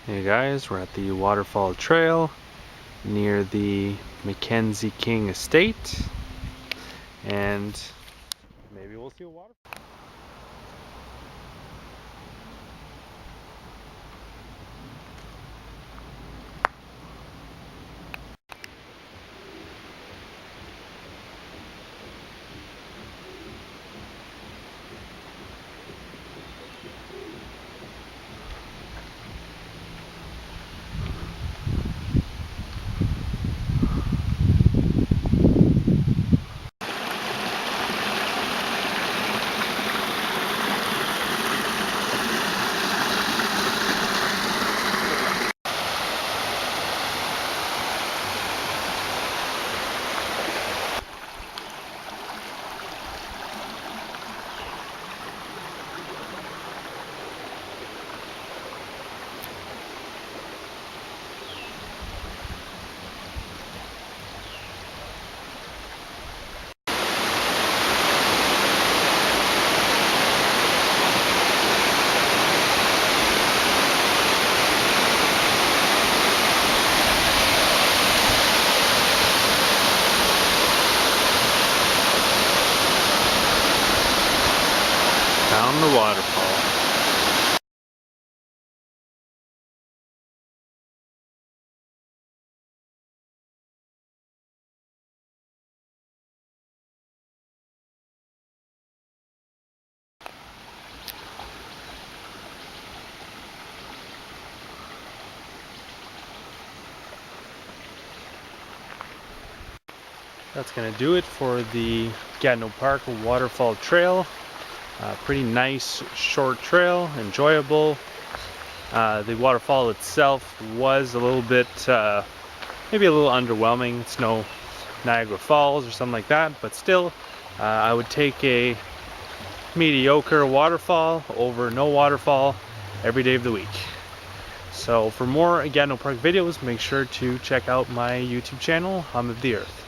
Hey guys, we're at the Waterfall Trail near the Mackenzie King Estate, and maybe we'll see a waterfall. Found the waterfall. That's gonna do it for the Gatineau Park Waterfall Trail. Pretty nice short trail, enjoyable. The waterfall itself was a little bit, maybe a little underwhelming. It's no Niagara Falls or something like that, but still, I would take a mediocre waterfall over no waterfall every day of the week. So for more Gatineau Park videos, make sure to check out my YouTube channel, Hum of the Earth.